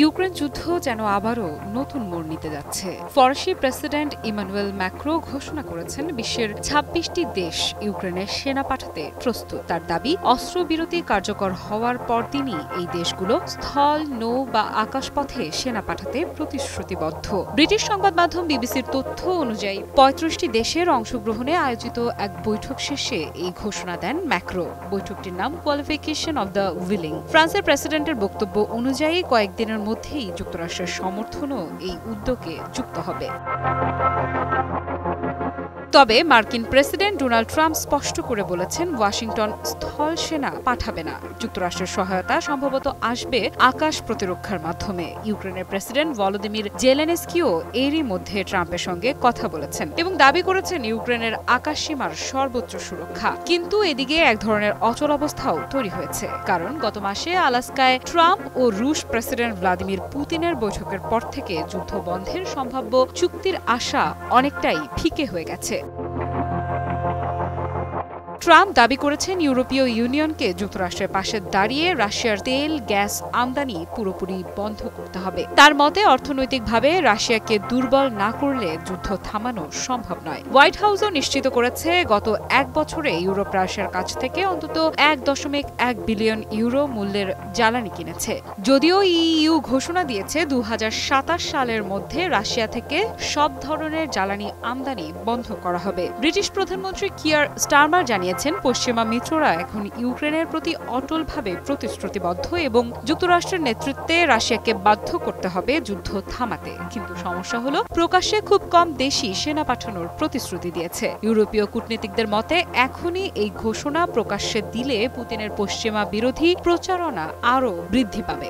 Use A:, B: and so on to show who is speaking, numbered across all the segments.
A: Ukraine যুদ্ধ যেন আবারও নতুন মোড় নিতে যাচ্ছে। ফরাসি প্রেসিডেন্ট ইমানুয়েল ম্যাক্রো ঘোষণা করেছেন বিশ্বের ২৬টি দেশ ইউক্রেনে সেনা পাঠাতে প্রস্তুত। তার দাবি, অস্ত্রবিরতি কার্যকর হওয়ার পরদিনই এই দেশগুলো স্থল, নৌ বা আকাশপথে সেনা পাঠাতে প্রতিশ্রুতিবদ্ধ। ব্রিটিশ সংবাদ মাধ্যম বিবিসির তথ্য অনুযায়ী ৩৫টি দেশের অংশগ্রহণে আয়োজিত এক বৈঠক শেষে এই ঘোষণা দেন ম্যাক্রো। বৈঠকটির নাম কোয়ালিফিকেশন অব দ্য উইলিং। ফ্রান্সের প্রেসিডেন্টের বক্তব্য অনুযায়ী কয়েকদিনের মধ্যেই যুক্তরাষ্ট্রের সমর্থনও এই উদ্যোগে যুক্ত হবে। তবে মার্কিন প্রেসিডেন্ট ডোনাল্ড ট্রাম্প স্পষ্ট করে বলেছেন, ওয়াশিংটন স্থল সেনা পাঠাবে না। যুক্তরাষ্ট্রের সহায়তা সম্ভবত আসবে আকাশ প্রতিরক্ষার মাধ্যমে। ইউক্রেনের প্রেসিডেন্ট ভলোদিমির জেলেনস্কিও এরই মধ্যে ট্রাম্পের সঙ্গে কথা বলেছেন এবং দাবি করেছেন ইউক্রেনের আকাশ সীমার সর্বোচ্চ সুরক্ষা। কিন্তু এদিকে এক ধরনের অচলাবস্থাও তৈরি হয়েছে, কারণ গত মাসে আলাস্কায় ট্রাম্প ও রুশ প্রেসিডেন্ট ভ্লাদিমির পুতিনের বৈঠকের পর থেকে যুদ্ধ বন্ধের সম্ভাব্য চুক্তির আশা অনেকটাই ফিকে হয়ে গেছে। ট্রাম্প দাবি করেছেন ইউরোপীয় ইউনিয়নকে যুক্তরাষ্ট্রের পাশে দাঁড়িয়ে রাশিয়ার তেল, গ্যাস আমদানি পুরোপুরি বন্ধ করতে হবে। তার মতে, অর্থনৈতিকভাবে রাশিয়াকে দুর্বল না করলে যুদ্ধ থামানো সম্ভব নয়। হোয়াইট হাউসও নিশ্চিত করেছে, গত এক বছরে ইউরোপ রাশিয়ার কাছ থেকে অন্তত ১.১ বিলিয়ন ইউরো মূল্যের জ্বালানি কিনেছে। যদিও ইইউ ঘোষণা দিয়েছে ২০২৭ সালের মধ্যে রাশিয়া থেকে সব ধরনের জ্বালানি আমদানি বন্ধ করা হবে। ব্রিটিশ প্রধানমন্ত্রী কিয়ার স্টারমার জানিয়েছেন, পশ্চিমা মিত্ররা এখন ইউক্রেনের প্রতি অটলভাবে প্রতিশ্রুতিবদ্ধ এবং যুক্তরাষ্ট্রের নেতৃত্বে রাশিয়াকে বাধ্য করতে হবে যুদ্ধ থামাতে। কিন্তু সমস্যা হলো, প্রকাশ্যে খুব কম দেশই সেনা পাঠানোর প্রতিশ্রুতি দিয়েছে। ইউরোপীয় কূটনীতিকদের মতে, এখনই এই ঘোষণা প্রকাশ্যে দিলে পুতিনের পশ্চিমা বিরোধী প্রচারণা আরও বৃদ্ধি পাবে।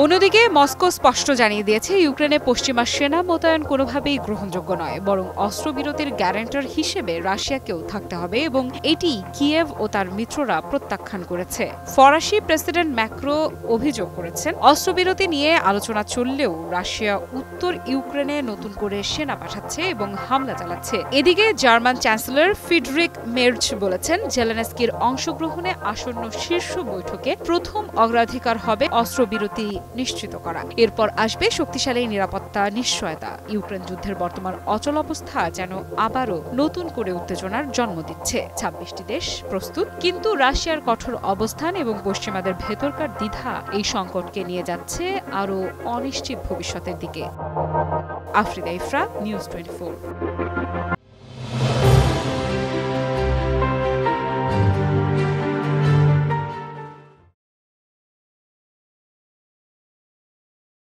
A: অন্যদিকে মস্কো স্পষ্ট জানিয়ে দিয়েছে, ইউক্রেনে পশ্চিমা সেনা মোতায়েন কোনোভাবেই গ্রহণযোগ্য নয়, বরং অস্ত্রবিরতির গ্যারান্টার হিসেবে রাশিয়াকেও থাকতে হবে এবং এটি কিয়েভ ও তার মিত্ররা প্রত্যাখ্যান করেছে। ফরাসি প্রেসিডেন্ট ম্যাক্রো অভিযোগ করেছেন, অস্ত্রবিরতি নিয়ে আলোচনা চললেও রাশিয়া উত্তর ইউক্রেনে নতুন করে সেনা পাঠাচ্ছে এবং হামলা চালাচ্ছে। এদিকে জার্মান চ্যান্সেলর ফ্রিডরিখ মের্জ বলেছেন, জেলেনস্কির অংশগ্রহণে আসন্ন শীর্ষ বৈঠকে প্রথম অগ্রাধিকার হবে অস্ত্রবিরতি নিশ্চিত করা। এরপর আসবে শক্তিশালী নিরাপত্তা নিশ্চয়তা। ইউক্রেন যুদ্ধের বর্তমান অচল অবস্থা যেন আবারও নতুন করে উত্তেজনার জন্ম দিচ্ছে। ২৬টি দেশ প্রস্তুত, কিন্তু রাশিয়ার কঠোর অবস্থান এবং পশ্চিমাদের ভেতরকার দ্বিধা এই সংকটকে নিয়ে যাচ্ছে আরও অনিশ্চিত ভবিষ্যতের দিকে। আফরিদা ইফরা, নিউজ 24।